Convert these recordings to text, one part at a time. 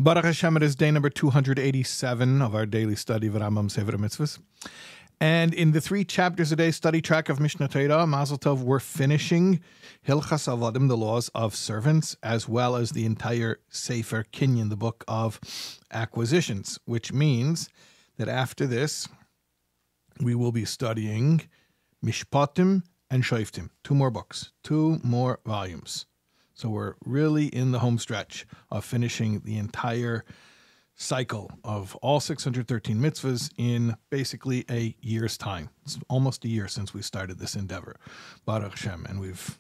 Baruch Hashem, it is day number 287 of our daily study of Rambam Sefer HaMitzvos. And in the 3 chapters a day study track of Mishnah Torah, Mazel Tov, we're finishing Hilchas Avadim, the laws of servants, as well as the entire Sefer Kinyan, the book of acquisitions, which means that after this, we will be studying Mishpatim and Shoftim, 2 more books, 2 more volumes. So we're really in the home stretch of finishing the entire cycle of all 613 mitzvahs in basically a year's time. It's almost a year since we started this endeavor, Baruch Hashem, and we've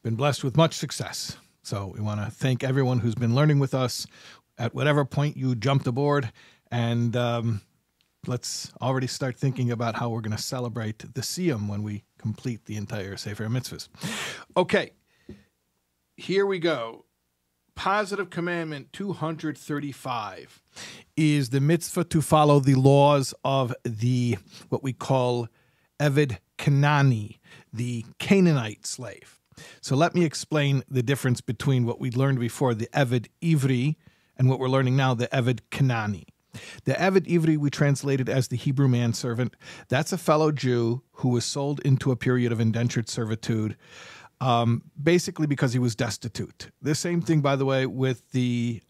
been blessed with much success. So we want to thank everyone who's been learning with us at whatever point you jumped aboard, and let's already start thinking about how we're going to celebrate the Siyum when we complete the entire Sefer Mitzvahs. Okay. Here we go. Positive Commandment 235 is the mitzvah to follow the laws of the, what we call Eved Kanani, the Canaanite slave. So let me explain the difference between what we learned before, the Eved Ivri, and what we're learning now, the Eved Kanani. The Eved Ivri we translated as the Hebrew manservant. That's a fellow Jew who was sold into a period of indentured servitude, basically because he was destitute. The same thing, by the way, with the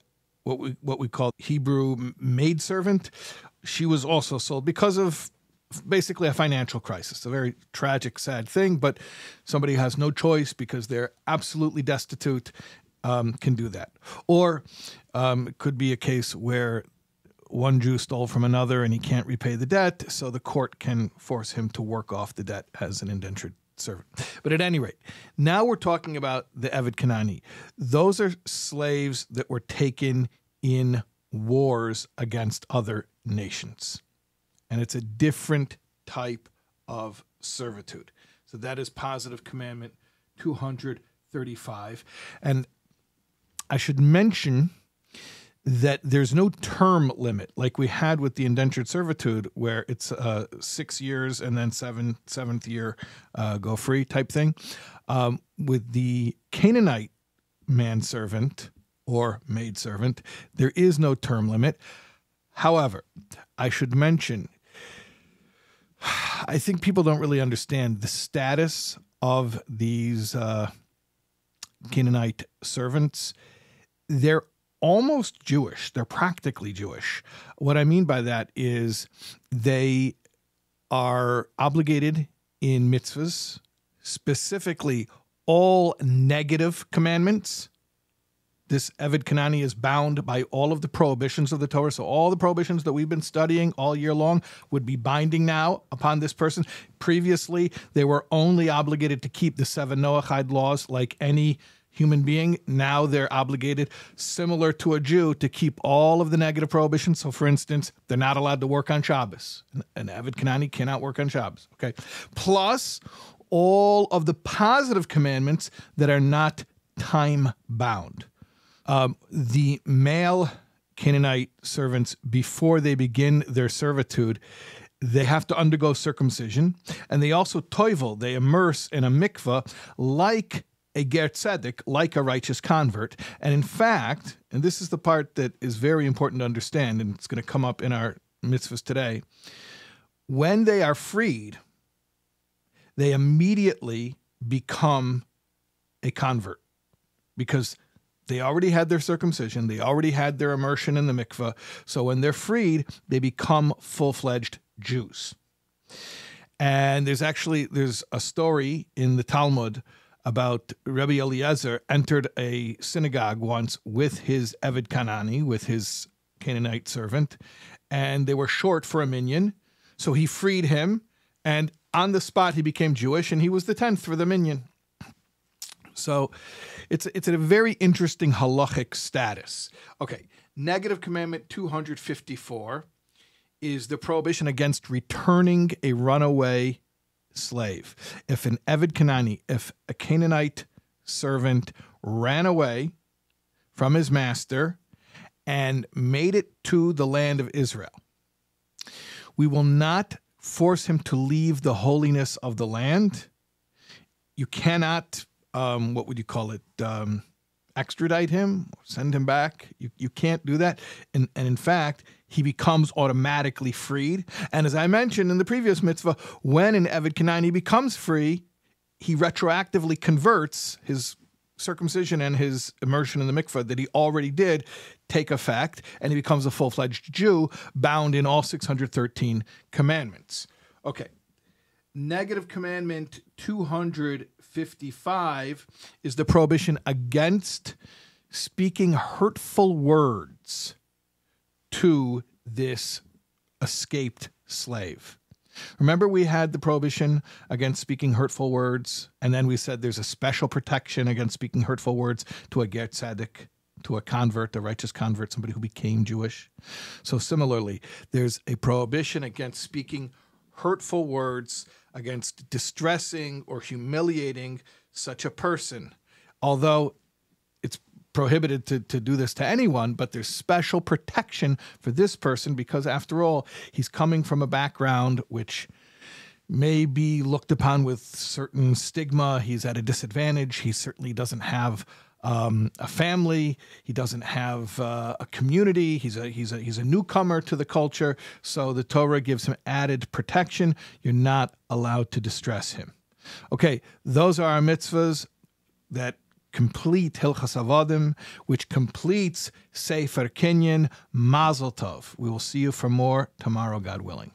what we call Hebrew maidservant. She was also sold because of basically a financial crisis, a very tragic, sad thing, but somebody has no choice because they're absolutely destitute, can do that. Or it could be a case where one Jew stole from another and he can't repay the debt, so the court can force him to work off the debt as an indentured servant. But at any rate, now we're talking about the Eved Kanani. Those are slaves that were taken in wars against other nations. And it's a different type of servitude. So that is Positive Commandment 235. And I should mention that there's no term limit like we had with the indentured servitude, where it's 6 years and then seventh year go free type thing. With the Canaanite manservant or maidservant, there is no term limit. However, I should mention, I think people don't really understand the status of these Canaanite servants. They're almost Jewish. They're practically Jewish. What I mean by that is they are obligated in mitzvahs, specifically all negative commandments. This Eved Kanani is bound by all of the prohibitions of the Torah. So all the prohibitions that we've been studying all year long would be binding now upon this person. Previously, they were only obligated to keep the 7 Noahide laws like any human being. Now they're obligated, similar to a Jew, to keep all of the negative prohibitions. So, for instance, they're not allowed to work on Shabbos. An Eved Kanani cannot work on Shabbos. Okay, plus all of the positive commandments that are not time-bound. The male Canaanite servants, before they begin their servitude, they have to undergo circumcision, and they also toivel, they immerse in a mikvah like a ger tzedek, like a righteous convert. And in fact, and this is the part that is very important to understand, and it's going to come up in our mitzvahs today, when they are freed, they immediately become a convert because they already had their circumcision, they already had their immersion in the mikvah. So when they're freed, they become full-fledged Jews. And there's a story in the Talmud about Rabbi Eliezer entered a synagogue once with his Eved Kanani, with his Canaanite servant, and they were short for a minyan, so he freed him, and on the spot he became Jewish, and he was the 10th for the minyan. So it's a very interesting halachic status. Okay, Negative Commandment 254 is the prohibition against returning a runaway slave. If an Eved Kanani, if a Canaanite servant ran away from his master and made it to the land of Israel, we will not force him to leave the holiness of the land. You cannot, what would you call it, extradite him, send him back. You can't do that. And in fact, he becomes automatically freed. And as I mentioned in the previous mitzvah, when an Eved Kenani becomes free, he retroactively converts his circumcision and his immersion in the mikveh that he already did take effect, and he becomes a full-fledged Jew bound in all 613 commandments. Okay. Negative commandment 255 is the prohibition against speaking hurtful words to this escaped slave. Remember, we had the prohibition against speaking hurtful words, and then we said there's a special protection against speaking hurtful words to a ger tzedek, to a convert, a righteous convert, somebody who became Jewish. So similarly, there's a prohibition against speaking hurtful words, against distressing or humiliating such a person. Although it's prohibited to do this to anyone, but there's special protection for this person because, after all, he's coming from a background which may be looked upon with certain stigma. He's at a disadvantage. He certainly doesn't have a family. He doesn't have a community. He's a newcomer to the culture. So the Torah gives him added protection. You're not allowed to distress him. Okay, those are our mitzvahs that complete Hilchas Avodim, which completes Sefer Kinyan. Mazel Tov. We will see you for more tomorrow, God willing.